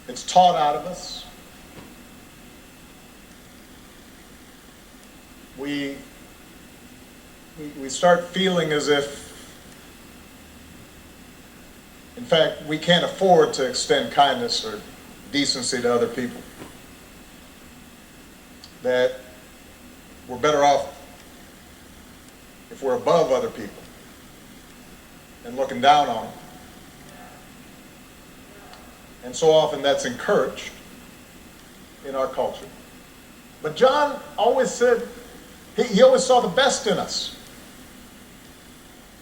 It's taught out of us. We start feeling as if, in fact, we can't afford to extend kindness or decency to other people. That we're better off if we're above other people and looking down on them. And so often that's encouraged in our culture. But John always said, he always saw the best in us.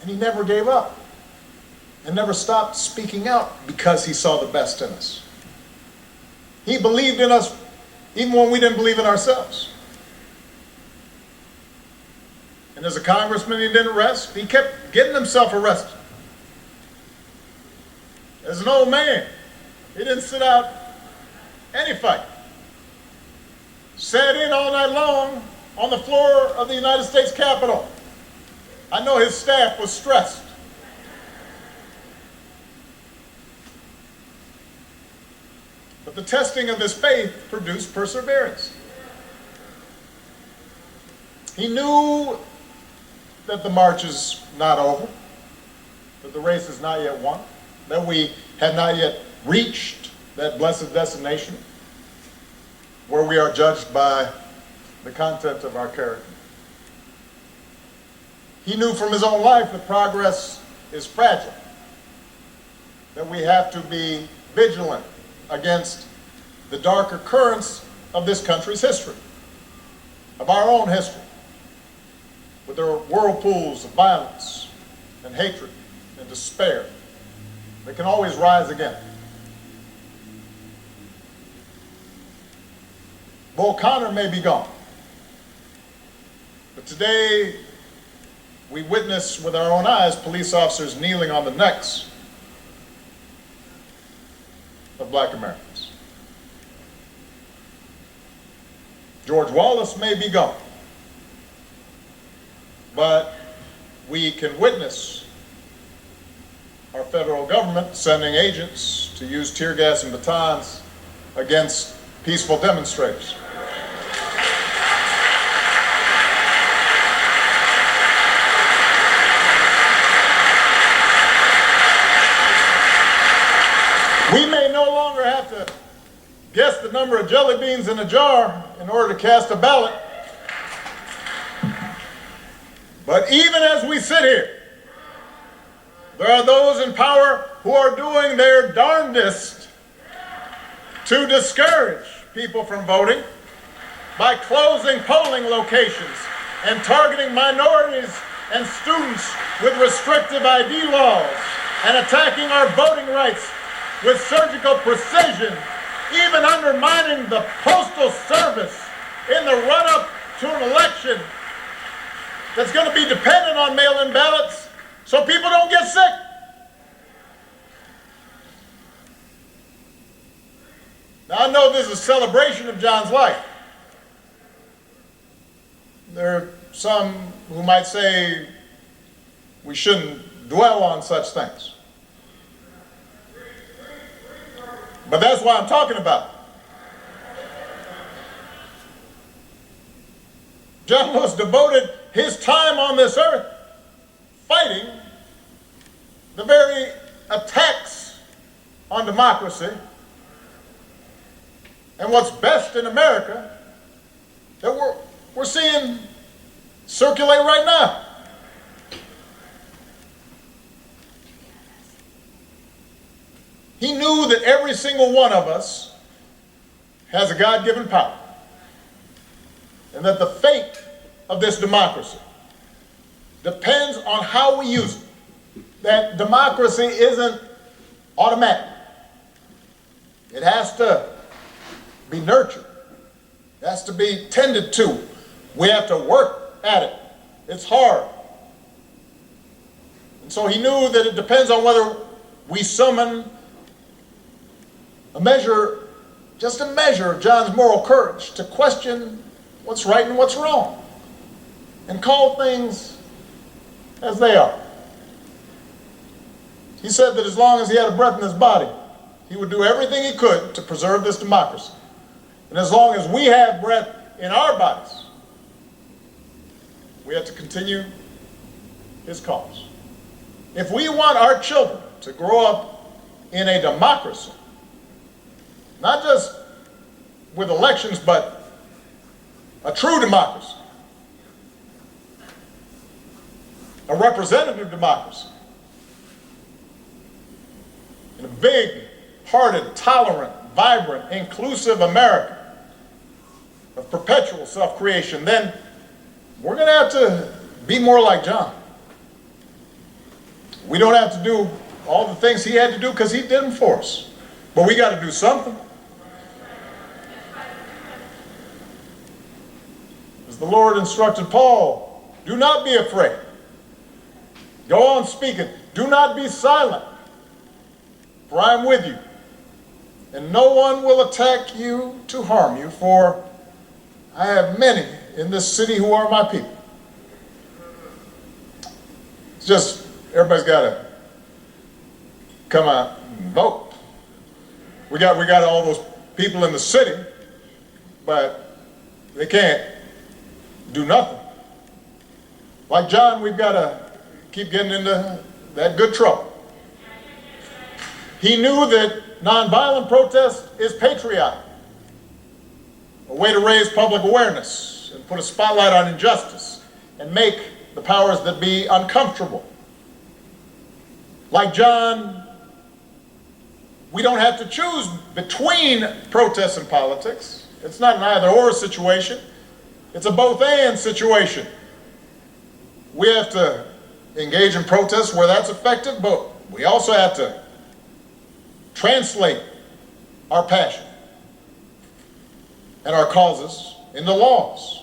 And he never gave up and never stopped speaking out because he saw the best in us. He believed in us even when we didn't believe in ourselves. And as a congressman, he didn't rest. He kept getting himself arrested. As an old man, he didn't sit out any fight. Sat in all night long on the floor of the United States Capitol. I know his staff was stressed. But the testing of his faith produced perseverance. He knew that the march is not over, that the race is not yet won, that we have not yet reached that blessed destination where we are judged by the content of our character. He knew from his own life that progress is fragile, that we have to be vigilant against the darker currents of this country's history, of our own history, with their whirlpools of violence and hatred and despair that can always rise again. Bull Connor may be gone, but today we witness with our own eyes police officers kneeling on the necks of Black Americans. George Wallace may be gone, but we can witness our federal government sending agents to use tear gas and batons against peaceful demonstrators. We may no longer have to guess the number of jelly beans in a jar in order to cast a ballot. But even as we sit here, there are those in power who are doing their darndest to discourage people from voting by closing polling locations and targeting minorities and students with restrictive ID laws and attacking our voting rights with surgical precision, even undermining the Postal Service in the run-up to an election that's going to be dependent on mail-in ballots so people don't get sick. Now, I know this is a celebration of John's life. There are some who might say we shouldn't dwell on such things. But that's what I'm talking about. John Lewis devoted his time on this earth fighting the very attacks on democracy and what's best in America that we're seeing circulate right now. He knew that every single one of us has a God-given power, and that the fate of this democracy depends on how we use it. That democracy isn't automatic. It has to be nurtured. It has to be tended to. We have to work at it. It's hard. And so he knew that it depends on whether we summon just a measure of John's moral courage to question what's right and what's wrong and call things as they are. He said that as long as he had a breath in his body, he would do everything he could to preserve this democracy. And as long as we have breath in our bodies, we have to continue his cause. If we want our children to grow up in a democracy, not just with elections, but a true democracy, a representative democracy, in a big-hearted, tolerant, vibrant, inclusive America of perpetual self-creation, then we're going to have to be more like John. We don't have to do all the things he had to do because he did them for us. But we got to do something. As the Lord instructed Paul, do not be afraid. Go on speaking. Do not be silent, for I am with you. And no one will attack you to harm you, for I have many in this city who are my people. It's just, everybody's got to come out and vote. We got all those people in the city, but they can't do nothing. Like John, we've got to keep getting into that good trouble. He knew that nonviolent protest is patriotic, a way to raise public awareness and put a spotlight on injustice and make the powers that be uncomfortable. Like John, we don't have to choose between protests and politics. It's not an either-or situation. It's a both-and situation. We have to engage in protests where that's effective, but we also have to translate our passion and our causes into laws,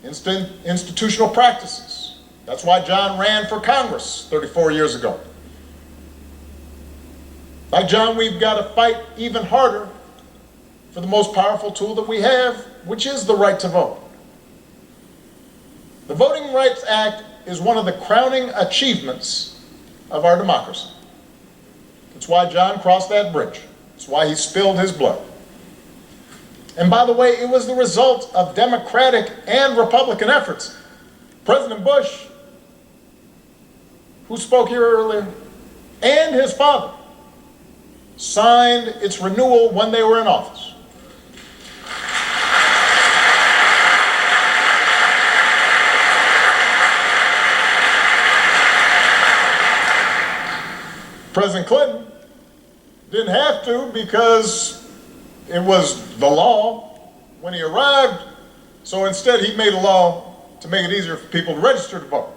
institutional practices. That's why John ran for Congress 34 years ago. Like John, we've got to fight even harder for the most powerful tool that we have, which is the right to vote. The Voting Rights Act is one of the crowning achievements of our democracy. It's why John crossed that bridge. It's why he spilled his blood. And by the way, it was the result of Democratic and Republican efforts. President Bush, who spoke here earlier, and his father signed its renewal when they were in office. President Clinton didn't have to because it was the law when he arrived, so instead he made a law to make it easier for people to register to vote.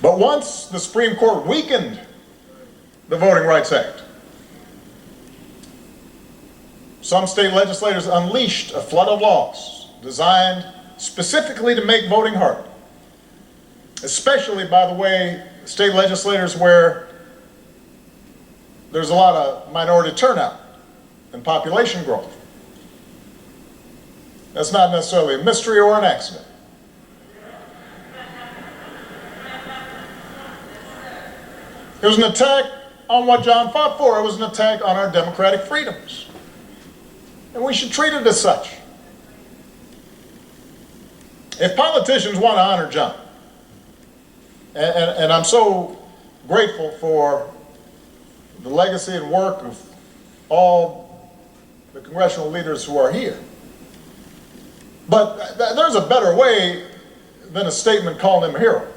But once the Supreme Court weakened the Voting Rights Act, some state legislators unleashed a flood of laws designed specifically to make voting harder. Especially, by the way, state legislators where there's a lot of minority turnout and population growth. That's not necessarily a mystery or an accident. It was an attack on what John fought for. It was an attack on our democratic freedoms. And we should treat it as such. If politicians want to honor John, and I'm so grateful for the legacy and work of all the congressional leaders who are here, but there's a better way than a statement calling him a hero.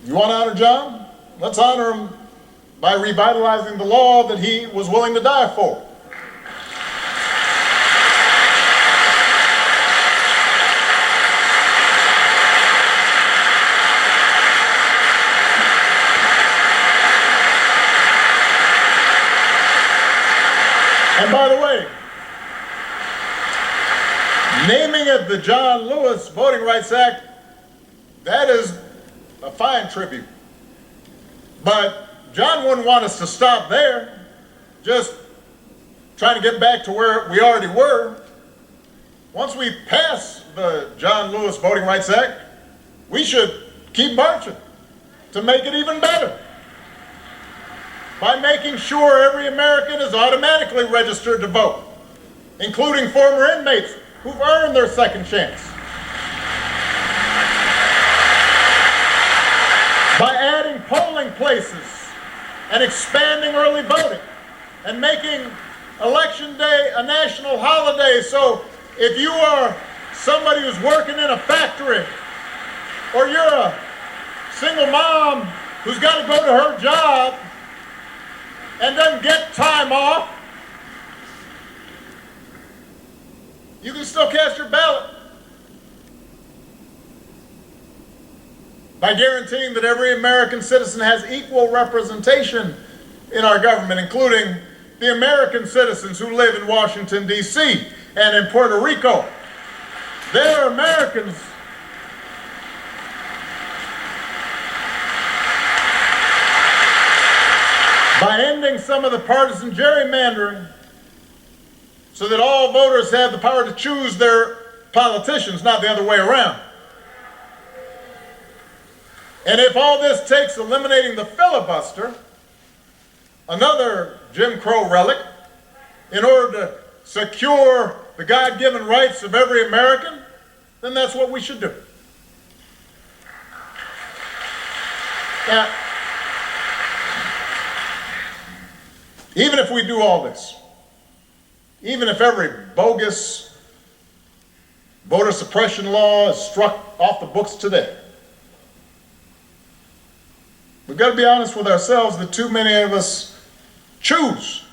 You want to honor John? Let's honor him by revitalizing the law that he was willing to die for. And by the way, naming it the John Lewis Voting Rights Act, that is a fine tribute. But John wouldn't want us to stop there, just trying to get back to where we already were. once we pass the John Lewis Voting Rights Act, we should keep marching to make it even better by making sure every American is automatically registered to vote, including former inmates who've earned their second chance. By adding polling places and expanding early voting and making Election Day a national holiday, so if you are somebody who's working in a factory, or you're a single mom who's got to go to her job and doesn't get time off, you can still cast your ballot by guaranteeing that every American citizen has equal representation in our government, including the American citizens who live in Washington, D.C. and in Puerto Rico. They're Americans. By ending some of the partisan gerrymandering so that all voters have the power to choose their politicians, not the other way around. And if all this takes eliminating the filibuster, another Jim Crow relic, in order to secure the God-given rights of every American, then that's what we should do. Now, even if we do all this, even if every bogus voter suppression law is struck off the books today, we've got to be honest with ourselves that too many of us choose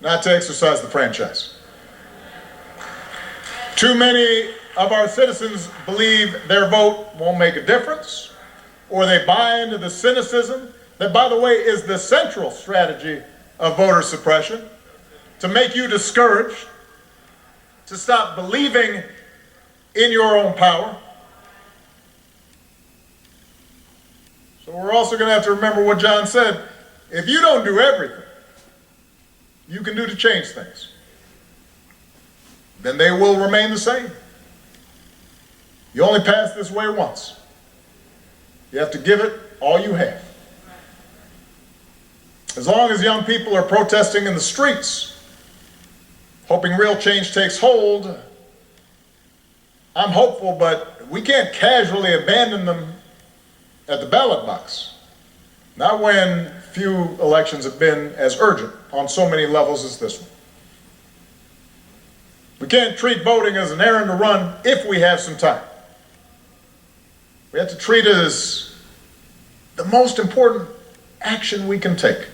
not to exercise the franchise. Too many of our citizens believe their vote won't make a difference, or they buy into the cynicism that, by the way, is the central strategy of voter suppression, to make you discouraged, to stop believing in your own power. So we're also going to have to remember what John said. If you don't do everything you can do to change things, then they will remain the same. You only pass this way once. You have to give it all you have. As long as young people are protesting in the streets, hoping real change takes hold, I'm hopeful, but we can't casually abandon them at the ballot box. Not when few elections have been as urgent on so many levels as this one. We can't treat voting as an errand to run if we have some time. We have to treat it as the most important action we can take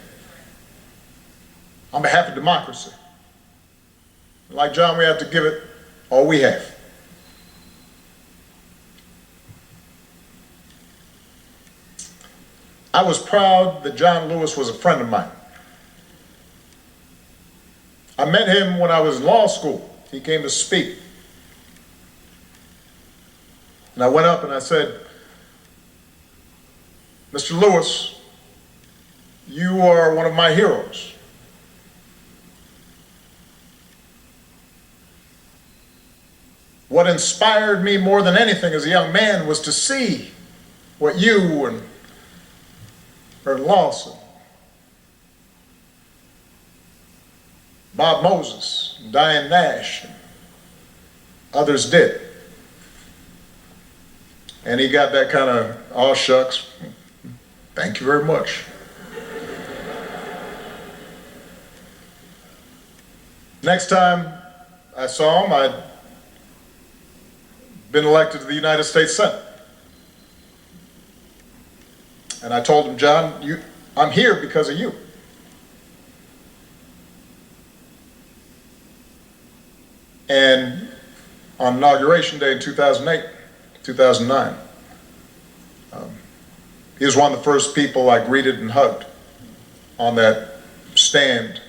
on behalf of democracy. Like John, we have to give it all we have. I was proud that John Lewis was a friend of mine. I met him when I was in law school. He came to speak. And I went up and I said, Mr. Lewis, you are one of my heroes. What inspired me more than anything as a young man was to see what you and Ernest Lawson, Bob Moses, Diane Nash, and others did. And he got that kind of, "Aw shucks, thank you very much." Next time I saw him, I'd been elected to the United States Senate. And I told him, "John, I'm here because of you." And on Inauguration Day in 2008, 2009, he was one of the first people I greeted and hugged on that stand.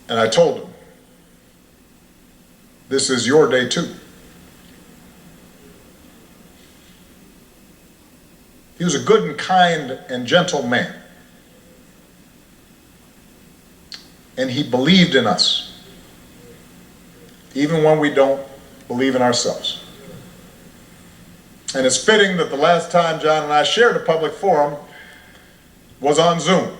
And I told him, "This is your day too." He was a good and kind and gentle man. And he believed in us. even when we don't believe in ourselves. And it's fitting that the last time John and I shared a public forum was on Zoom.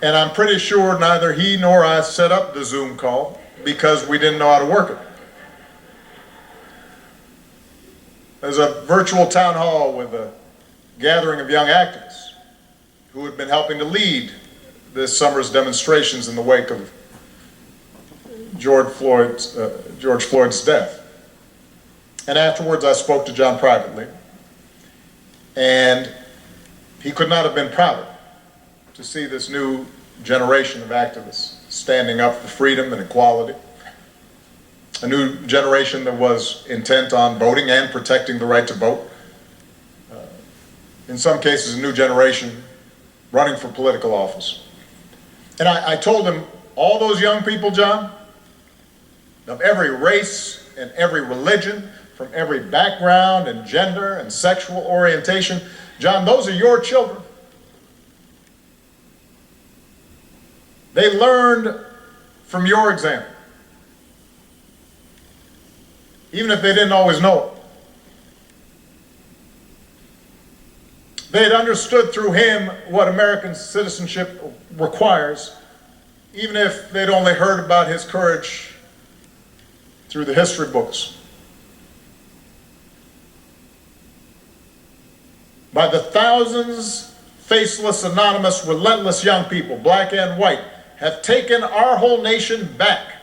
And I'm pretty sure neither he nor I set up the Zoom call because we didn't know how to work it. There's a virtual town hall with a gathering of young activists who had been helping to lead this summer's demonstrations in the wake of George Floyd's death. And afterwards I spoke to John privately, and he could not have been prouder to see this new generation of activists standing up for freedom and equality. A new generation that was intent on voting and protecting the right to vote. In some cases, a new generation running for political office. And I told him, all those young people, John, of every race and every religion, from every background and gender and sexual orientation, John, those are your children. They learned from your example, even if they didn't always know it. They had understood through him what American citizenship requires, even if they'd only heard about his courage through the history books. By the thousands, faceless, anonymous, relentless young people, black and white, have taken our whole nation back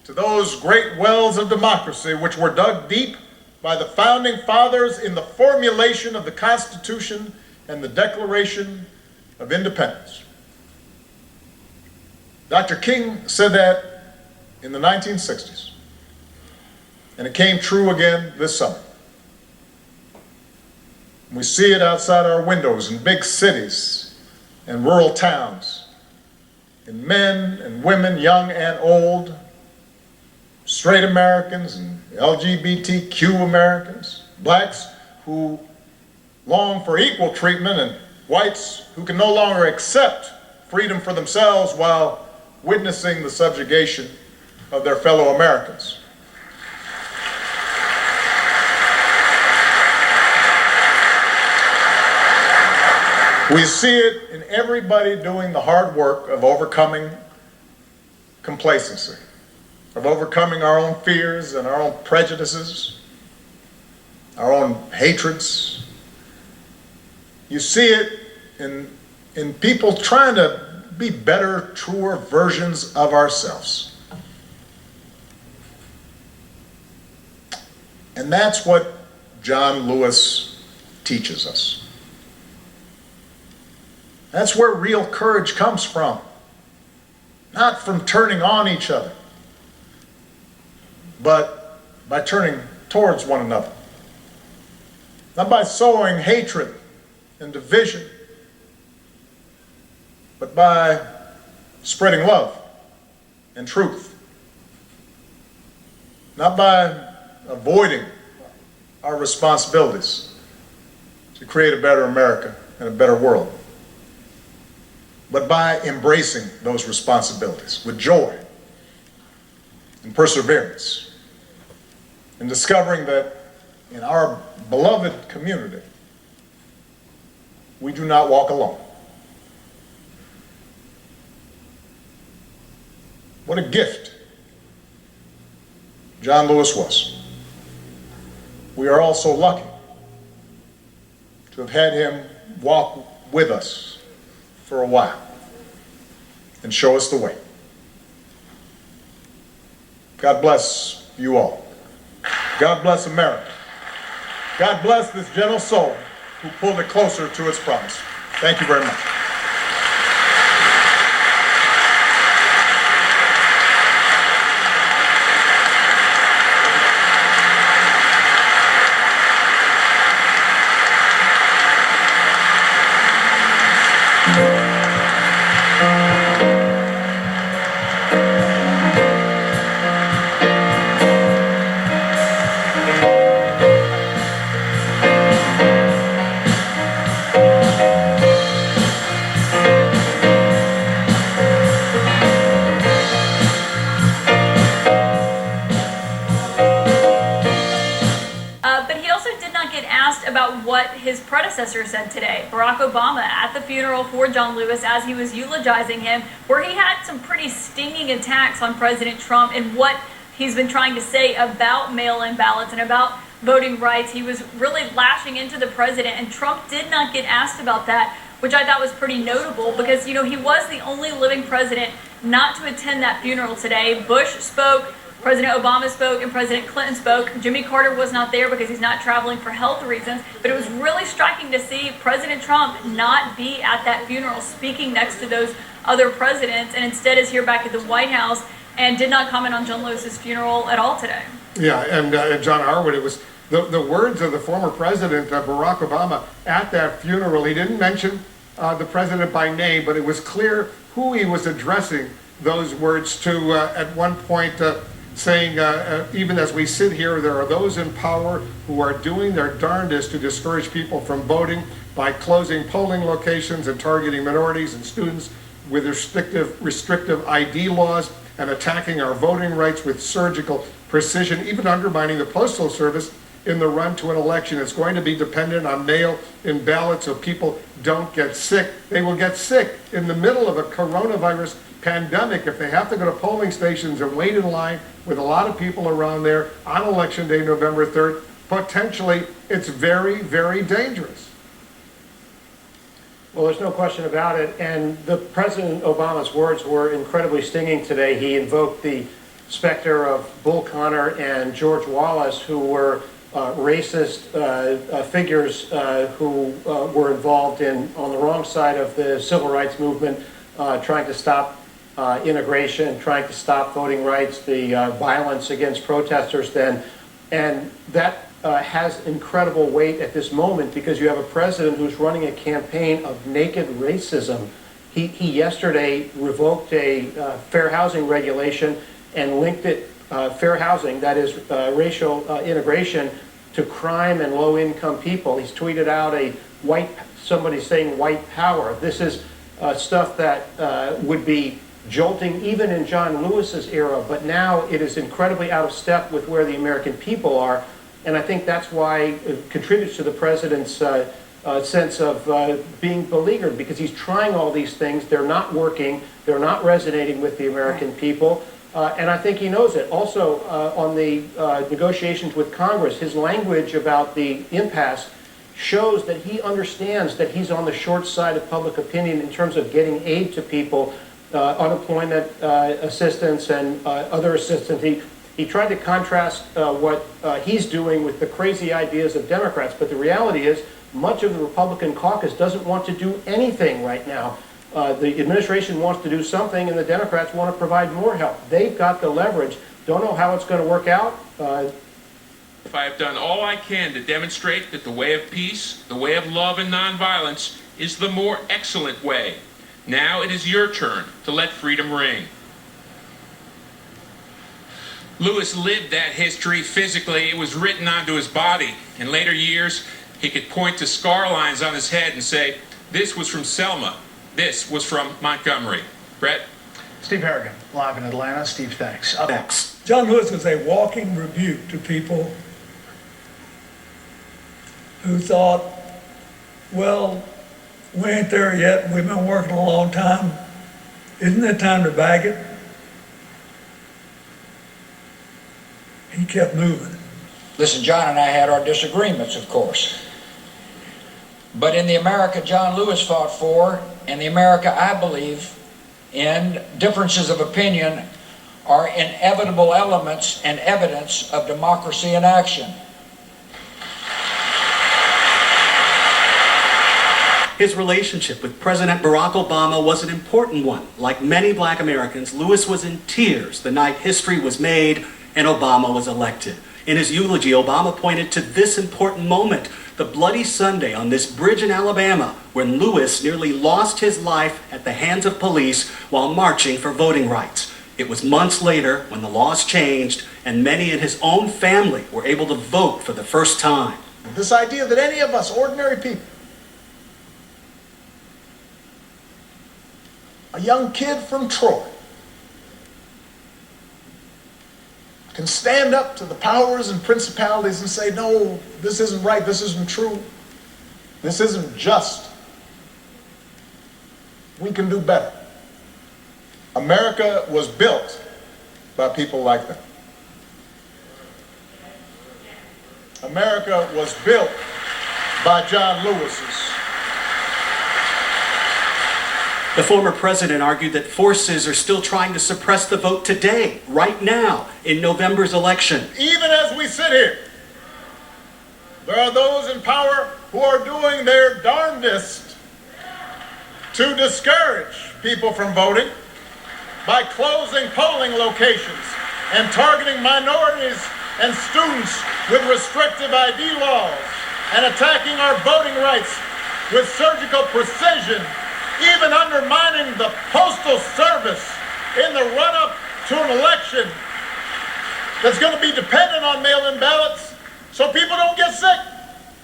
to those great wells of democracy which were dug deep by the founding fathers in the formulation of the Constitution and the Declaration of Independence. Dr. King said that in the 1960s, and it came true again this summer. We see it outside our windows in big cities and rural towns, in men and women, young and old, straight Americans and LGBTQ Americans, blacks who long for equal treatment, and whites who can no longer accept freedom for themselves while witnessing the subjugation of their fellow Americans. We see it in everybody doing the hard work of overcoming complacency, of overcoming our own fears and our own prejudices, our own hatreds. You see it in people trying to be better, truer versions of ourselves. And that's what John Lewis teaches us. That's where real courage comes from. Not from turning on each other, but by turning towards one another. Not by sowing hatred and division, but by spreading love and truth. Not by avoiding our responsibilities to create a better America and a better world, but by embracing those responsibilities with joy and perseverance, and discovering that in our beloved community, we do not walk alone. What a gift John Lewis was. We are all so lucky to have had him walk with us for a while and show us the way. God bless you all. God bless America. God bless this gentle soul who pulled it closer to its promise. Thank you very much. what his predecessor said today. Barack Obama at the funeral for John Lewis as he was eulogizing him, where he had some pretty stinging attacks on President Trump and what he's been trying to say about mail-in ballots and about voting rights. He was really lashing into the president, and Trump did not get asked about that, which I thought was pretty notable because, you know, he was the only living president not to attend that funeral today. Bush spoke, President Obama spoke, and President Clinton spoke. Jimmy Carter was not there because he's not traveling for health reasons, but it was really striking to see President Trump not be at that funeral speaking next to those other presidents, and instead is here back at the White House and did not comment on John Lewis's funeral at all today. Yeah, and John Harwood, it was the words of the former president, Barack Obama, at that funeral. He didn't mention the president by name, but it was clear who he was addressing those words to. At one point saying, even as we sit here, there are those in power who are doing their darndest to discourage people from voting by closing polling locations and targeting minorities and students with restrictive ID laws and attacking our voting rights with surgical precision, even undermining the Postal Service in the run to an election. It's going to be dependent on mail-in ballots so people don't get sick. They will get sick in the middle of a coronavirus pandemic if they have to go to polling stations and wait in line with a lot of people around there on Election Day, November 3rd. Potentially, it's very, very dangerous. Well, there's no question about it, and the President Obama's words were incredibly stinging today. He invoked the specter of Bull Connor and George Wallace, who were racist figures who were involved on the wrong side of the civil rights movement, trying to stop integration, trying to stop voting rights, the violence against protesters then, and that has incredible weight at this moment because you have a president who's running a campaign of naked racism. He yesterday revoked a fair housing regulation and linked it, fair housing, that is racial integration, to crime and low-income people. He's tweeted out somebody saying white power. This is stuff that would be jolting even in John Lewis's era, but now it is incredibly out of step with where the American people are. And I think that's why it contributes to the president's sense of being beleaguered, because he's trying all these things. They're not working. They're not resonating with the American people. And I think he knows it. Also, on the negotiations with Congress, his language about the impasse shows that he understands that he's on the short side of public opinion in terms of getting aid to people, unemployment assistance and other assistance. He tried to contrast what he's doing with the crazy ideas of Democrats, but the reality is much of the Republican caucus doesn't want to do anything right now. The administration wants to do something, and the Democrats want to provide more help. They've got the leverage. Don't know how it's going to work out. If I have done all I can to demonstrate that the way of peace, the way of love and nonviolence is the more excellent way, now it is your turn to let freedom ring. Lewis lived that history physically. It was written onto his body. In later years, he could point to scar lines on his head and say, this was from Selma. This was from Montgomery. Brett? Steve Harrigan, live in Atlanta. Steve, thanks. Up next. John Lewis is a walking rebuke to people who thought, well, we ain't there yet. We've been working a long time. Isn't it time to bag it? He kept moving. Listen, John and I had our disagreements, of course. But in the America John Lewis fought for, and the America I believe in, differences of opinion are inevitable elements and evidence of democracy in action. His relationship with President Barack Obama was an important one. Like many black Americans, Lewis was in tears the night history was made and Obama was elected. In his eulogy, Obama pointed to this important moment, the bloody Sunday on this bridge in Alabama, when Lewis nearly lost his life at the hands of police while marching for voting rights. It was months later when the laws changed and many in his own family were able to vote for the first time. This idea that any of us, ordinary people, a young kid from Troy, can stand up to the powers and principalities and say, no, this isn't right, this isn't true. This isn't just. We can do better. America was built by people like them. America was built by John Lewis's. The former president argued that forces are still trying to suppress the vote today, right now, in November's election. Even as we sit here, there are those in power who are doing their darndest to discourage people from voting by closing polling locations and targeting minorities and students with restrictive ID laws and attacking our voting rights with surgical precision, even undermining the Postal Service in the run-up to an election that's going to be dependent on mail-in ballots so people don't get sick.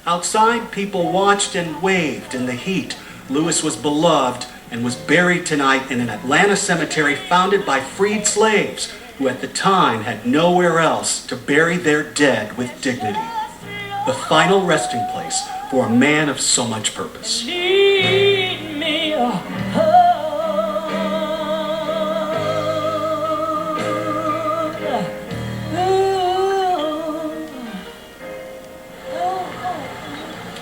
Outside, people watched and waved in the heat. Lewis was beloved and was buried tonight in an Atlanta cemetery founded by freed slaves who at the time had nowhere else to bury their dead with dignity. The final resting place for a man of so much purpose. Lead me home.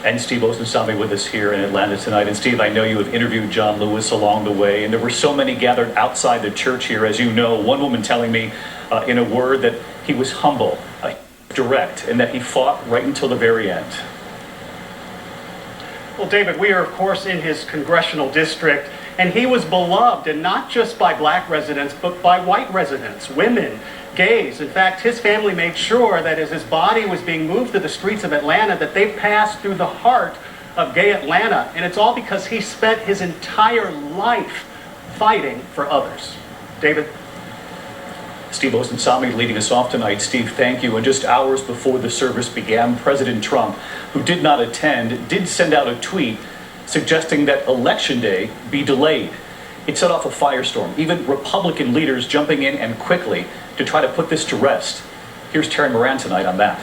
And Steve Osunsami with us here in Atlanta tonight. And Steve, I know you have interviewed John Lewis along the way, and there were so many gathered outside the church here, as you know. One woman telling me in a word that he was humble, direct, and that he fought right until the very end. Well, David, we are, of course, in his congressional district, and he was beloved, and not just by black residents, but by white residents, women, gays. In fact, his family made sure that as his body was being moved to the streets of Atlanta, that they passed through the heart of gay Atlanta. And it's all because he spent his entire life fighting for others. David? Steve Osunsami leading us off tonight. Steve, thank you. And just hours before the service began, President Trump, who did not attend, did send out a tweet suggesting that Election Day be delayed. It set off a firestorm, even Republican leaders jumping in and quickly to try to put this to rest. Here's Terry Moran tonight on that.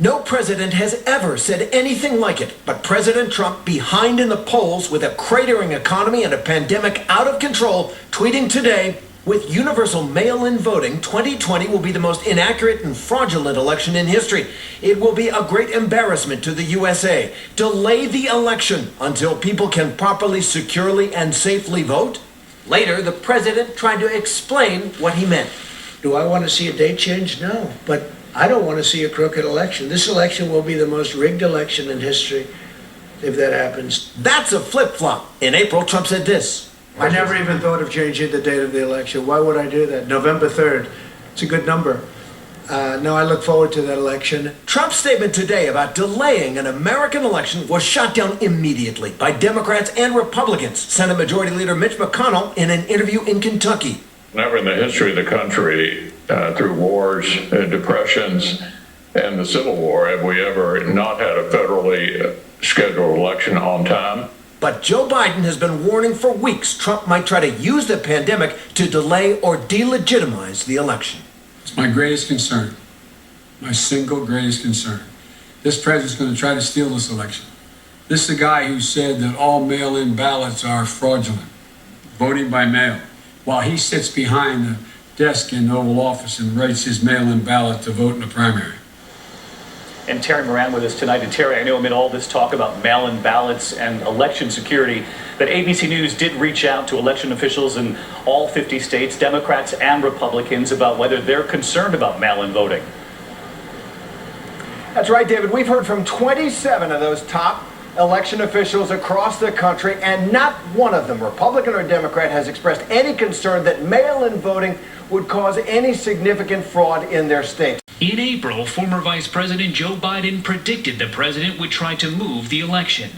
No president has ever said anything like it, but President Trump, behind in the polls with a cratering economy and a pandemic out of control, tweeting today, with universal mail-in voting, 2020 will be the most inaccurate and fraudulent election in history. It will be a great embarrassment to the USA. Delay the election until people can properly, securely, and safely vote. Later, the president tried to explain what he meant. Do I want to see a date change? No, but I don't want to see a crooked election. This election will be the most rigged election in history if that happens. That's a flip-flop. In April, Trump said this. I never even thought of changing the date of the election. Why would I do that? November 3rd. It's a good number. No, I look forward to that election. Trump's statement today about delaying an American election was shot down immediately by Democrats and Republicans. Senate Majority Leader Mitch McConnell in an interview in Kentucky. Never in the history of the country, through wars, depressions, and the Civil War, have we ever not had a federally scheduled election on time. But Joe Biden has been warning for weeks Trump might try to use the pandemic to delay or delegitimize the election. It's my greatest concern, my single greatest concern. This president's going to try to steal this election. This is the guy who said that all mail-in ballots are fraudulent, voting by mail, while he sits behind the desk in the Oval Office and writes his mail-in ballot to vote in the primary. And Terry Moran with us tonight. And Terry, I know amid all this talk about mail-in ballots and election security, that ABC News did reach out to election officials in all 50 states, Democrats and Republicans, about whether they're concerned about mail-in voting. That's right, David. We've heard from 27 of those top election officials across the country, and not one of them, Republican or Democrat, has expressed any concern that mail-in voting would cause any significant fraud in their state. In April, former Vice President Joe Biden predicted the president would try to move the election.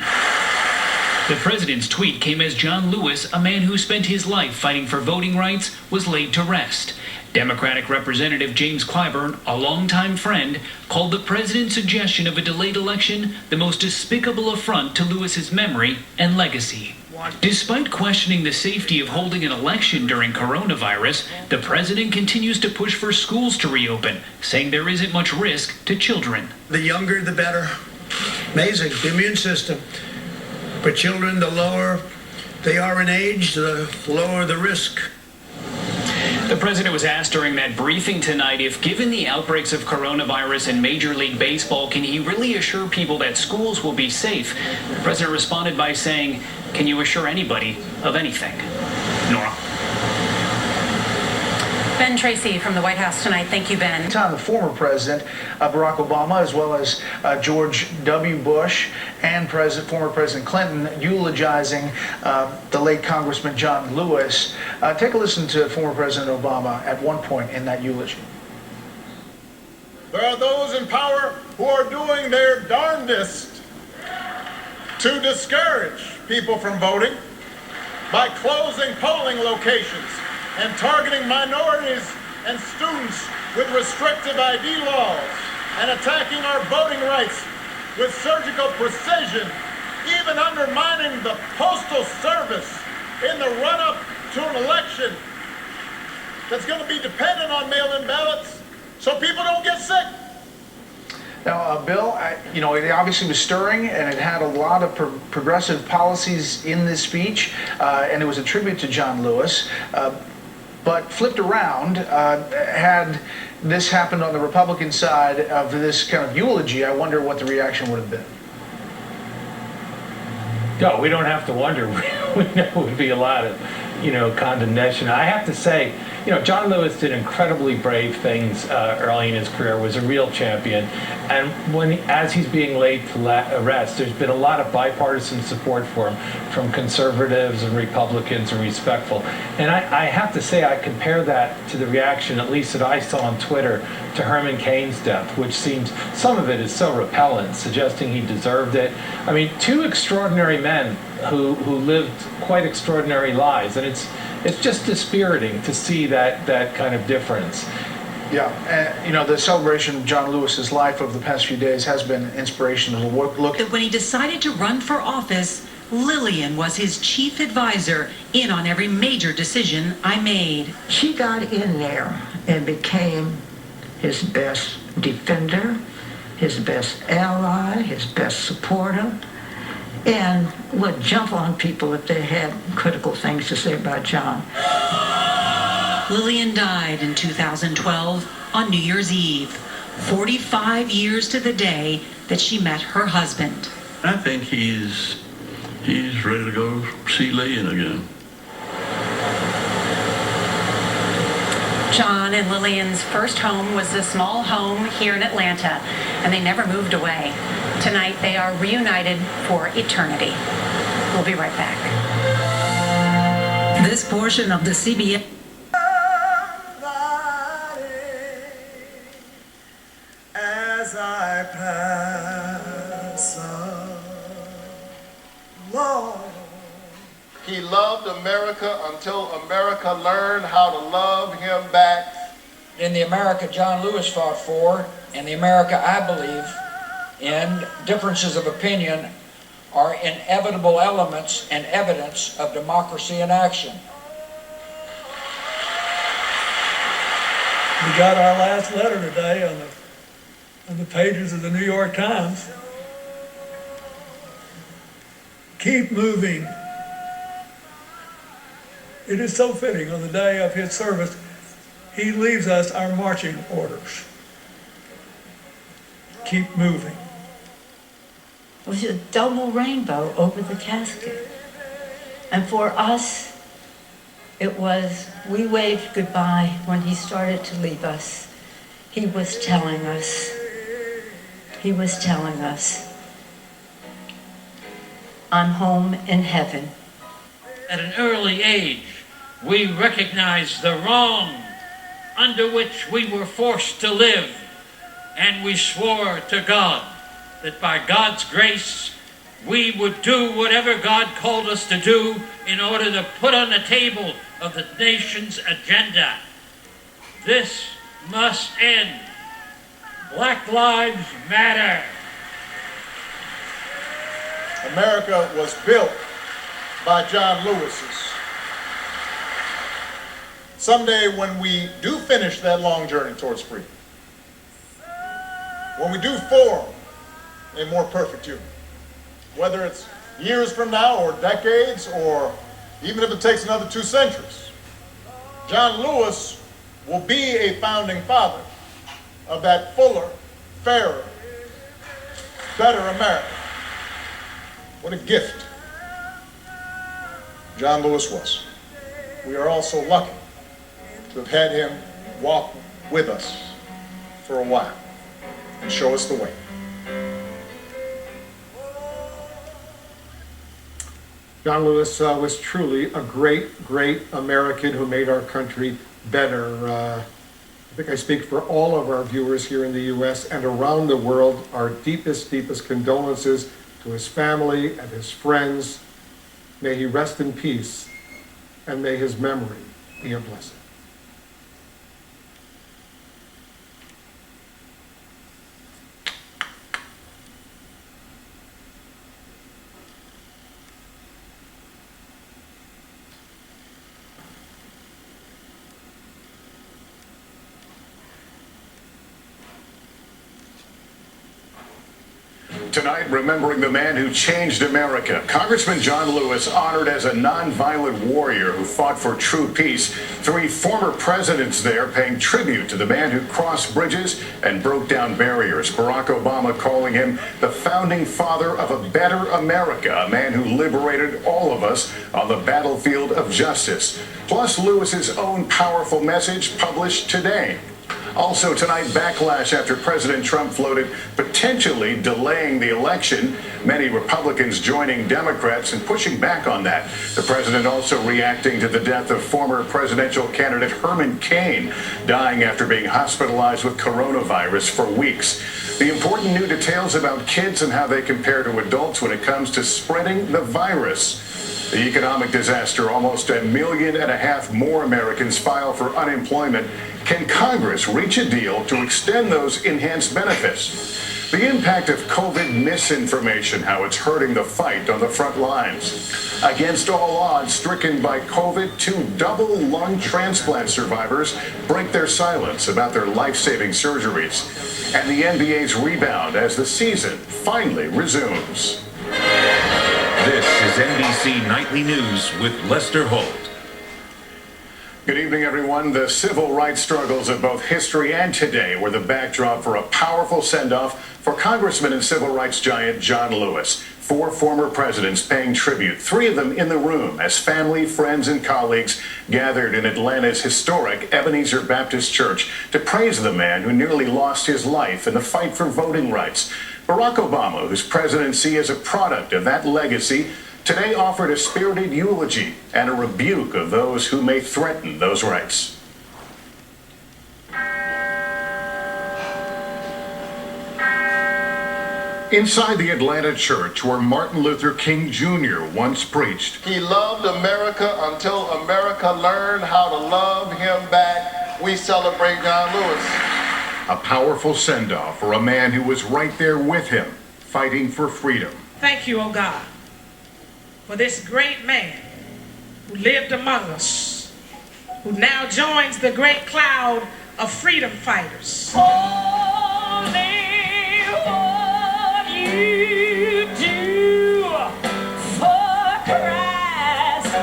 The president's tweet came as John Lewis, a man who spent his life fighting for voting rights, was laid to rest. Democratic Representative James Clyburn, a longtime friend, called the president's suggestion of a delayed election the most despicable affront to Lewis's memory and legacy. Despite questioning the safety of holding an election during coronavirus, the president continues to push for schools to reopen, saying there isn't much risk to children. The younger, the better. Amazing. The immune system. For children, the lower they are in age, the lower the risk. The president was asked during that briefing tonight if, given the outbreaks of coronavirus in Major League Baseball, can he really assure people that schools will be safe? The president responded by saying, "Can you assure anybody of anything?" Nora. Ben Tracy from the White House tonight. Thank you, Ben. The former president, Barack Obama, as well as George W. Bush and former President Clinton eulogizing the late Congressman John Lewis. Take a listen to former President Obama at one point in that eulogy. There are those in power who are doing their darndest to discourage people from voting by closing polling locations and targeting minorities and students with restrictive ID laws and attacking our voting rights with surgical precision, even undermining the Postal Service in the run-up to an election that's going to be dependent on mail-in ballots so people don't get sick. Now, Bill, it obviously was stirring, and it had a lot of progressive policies in this speech, and it was a tribute to John Lewis. But flipped around, had this happened on the Republican side of this kind of eulogy, I wonder what the reaction would have been. No, we don't have to wonder. We know it would be a lot of, condemnation. I have to say, John Lewis did incredibly brave things early in his career, was a real champion. And as he's being laid to rest, there's been a lot of bipartisan support for him from conservatives and Republicans and respectful. And I have to say, I compare that to the reaction, at least that I saw on Twitter, to Herman Cain's death, which seems, some of it is so repellent, suggesting he deserved it. I mean, two extraordinary men who lived quite extraordinary lives. And it's just dispiriting to see that kind of difference. Yeah, and the celebration of John Lewis's life over the past few days has been inspirational. Look. When he decided to run for office, Lillian was his chief advisor, in on every major decision I made. She got in there and became his best defender, his best ally, his best supporter, and would jump on people if they had critical things to say about John. Lillian died in 2012 on New Year's Eve, 45 years to the day that she met her husband. I think he's ready to go see Lillian again. John and Lillian's first home was a small home here in Atlanta, and they never moved away. Tonight, they are reunited for eternity. We'll be right back. This portion of the CBS... As I pass along. He loved America until America learned how to love him back. In the America John Lewis fought for, and the America I believe in, differences of opinion are inevitable elements and evidence of democracy in action. We got our last letter today on the pages of the New York Times. Keep moving. It is so fitting on the day of his service, he leaves us our marching orders. Keep moving. It was a double rainbow over the casket. And for us, it was, we waved goodbye when he started to leave us. He was telling us, I'm home in heaven. At an early age, we recognized the wrong under which we were forced to live, and we swore to God that by God's grace, we would do whatever God called us to do in order to put on the table of the nation's agenda. This must end. Black Lives Matter. America was built by John Lewis's. Someday when we do finish that long journey towards freedom, when we do form a more perfect union. Whether it's years from now or decades, or even if it takes another 2 centuries, John Lewis will be a founding father of that fuller, fairer, better America. What a gift John Lewis was. We are also lucky to have had him walk with us for a while and show us the way. John Lewis was truly a great, great American who made our country better. I think I speak for all of our viewers here in the U.S. and around the world. Our deepest, deepest condolences to his family and his friends. May he rest in peace, and may his memory be a blessing. Tonight, remembering the man who changed America. Congressman John Lewis, honored as a nonviolent warrior who fought for true peace. 3 former presidents there paying tribute to the man who crossed bridges and broke down barriers. Barack Obama calling him the founding father of a better America, a man who liberated all of us on the battlefield of justice. Plus, Lewis's own powerful message published today. Also tonight, backlash after President Trump floated potentially delaying the election. Many Republicans joining Democrats and pushing back on that. The president also reacting to the death of former presidential candidate Herman Cain, dying after being hospitalized with coronavirus for weeks. The important new details about kids and how they compare to adults when it comes to spreading the virus. The economic disaster, almost 1.5 million more Americans file for unemployment. Can Congress reach a deal to extend those enhanced benefits? The impact of COVID misinformation, how it's hurting the fight on the front lines. Against all odds, stricken by COVID, 2 double lung transplant survivors break their silence about their life-saving surgeries. And the NBA's rebound as the season finally resumes. This is NBC Nightly News with Lester Holt. Good evening, everyone. The civil rights struggles of both history and today were the backdrop for a powerful send-off for Congressman and civil rights giant John Lewis. 4 former presidents paying tribute, 3 of them in the room as family, friends, and colleagues gathered in Atlanta's historic Ebenezer Baptist Church to praise the man who nearly lost his life in the fight for voting rights. Barack Obama, whose presidency is a product of that legacy, today offered a spirited eulogy and a rebuke of those who may threaten those rights. Inside the Atlanta church where Martin Luther King Jr. once preached. He loved America until America learned how to love him back. We celebrate John Lewis. A powerful send-off for a man who was right there with him, fighting for freedom. Thank you, oh God, for this great man who lived among us, who now joins the great cloud of freedom fighters. Only what you do for Christ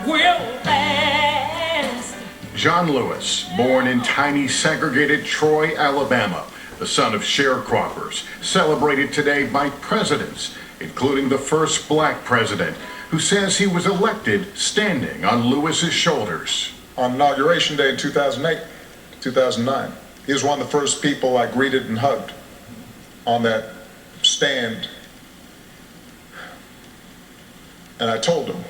will last. John Lewis, born in tiny segregated Troy, Alabama, the son of sharecroppers, celebrated today by presidents, including the first black president, who says he was elected standing on Lewis's shoulders. On Inauguration Day in 2008, 2009, he was one of the first people I greeted and hugged on that stand. And I told him,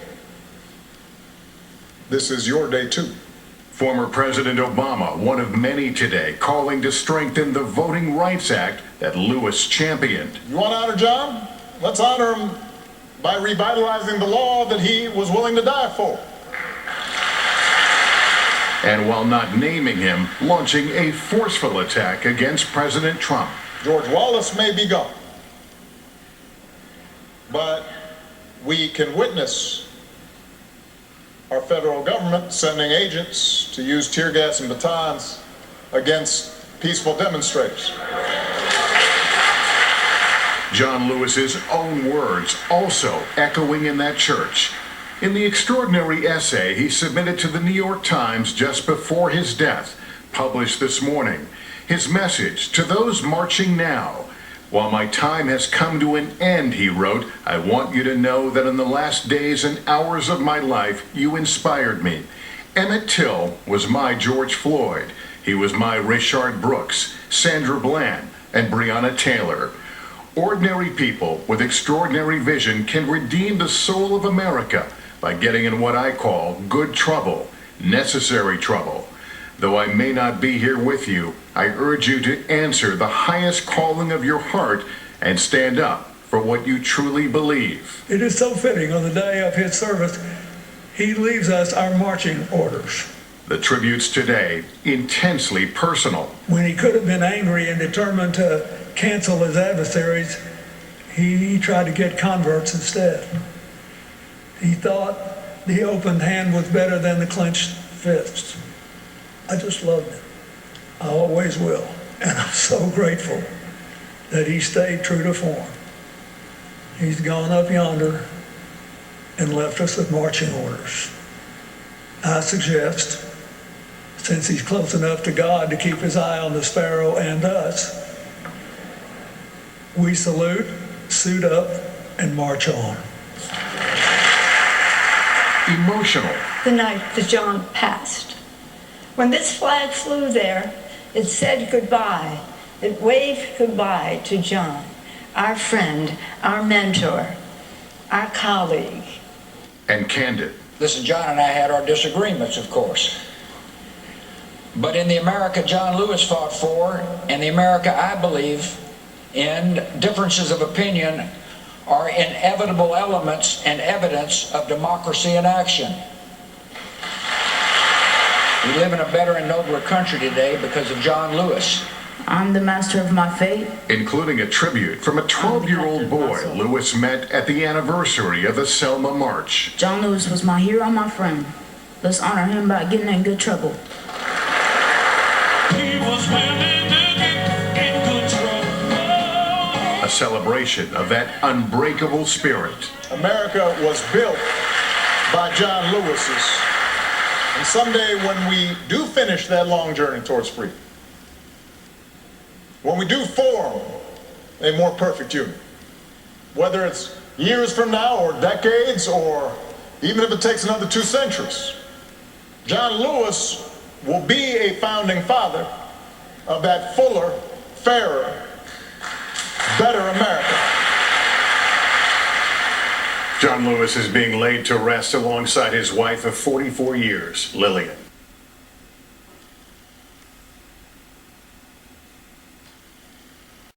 this is your day too. Former President Obama, one of many today, calling to strengthen the Voting Rights Act that Lewis championed. You want to honor John? Let's honor him by revitalizing the law that he was willing to die for. And while not naming him, launching a forceful attack against President Trump. George Wallace may be gone, but we can witness our federal government sending agents to use tear gas and batons against peaceful demonstrators. John Lewis's own words also echoing in that church. In the extraordinary essay he submitted to the New York Times just before his death, published this morning, his message to those marching now. While my time has come to an end, he wrote, I want you to know that in the last days and hours of my life, you inspired me. Emmett Till was my George Floyd. He was my Rayshard Brooks, Sandra Bland, and Breonna Taylor. Ordinary people with extraordinary vision can redeem the soul of America by getting in what I call good trouble, necessary trouble. Though I may not be here with you, I urge you to answer the highest calling of your heart and stand up for what you truly believe. It is so fitting on the day of his service, he leaves us our marching orders. The tributes today, intensely personal. When he could have been angry and determined to cancel his adversaries, he tried to get converts instead. He thought the open hand was better than the clenched fist. I just loved him. I always will. And I'm so grateful that he stayed true to form. He's gone up yonder and left us with marching orders. I suggest, since he's close enough to God to keep his eye on the sparrow and us, we salute, suit up, and march on. Emotional. The night that John passed. When this flag flew there, it said goodbye. It waved goodbye to John, our friend, our mentor, our colleague. And candid. Listen, John and I had our disagreements, of course. But in the America John Lewis fought for, and the America I believe in, differences of opinion are inevitable elements and evidence of democracy in action. We live in a better and nobler country today because of John Lewis. I'm the master of my fate. Including a tribute from a 12-year-old boy Lewis met at the anniversary of the Selma March. John Lewis was my hero, my friend. Let's honor him by getting in good trouble. He was willing to get in good trouble. A celebration of that unbreakable spirit. America was built by John Lewis's. And someday when we do finish that long journey towards freedom, when we do form a more perfect union, whether it's years from now or decades or even if it takes another 2 centuries, John Lewis will be a founding father of that fuller, fairer, better America. John Lewis is being laid to rest alongside his wife of 44 years, Lillian.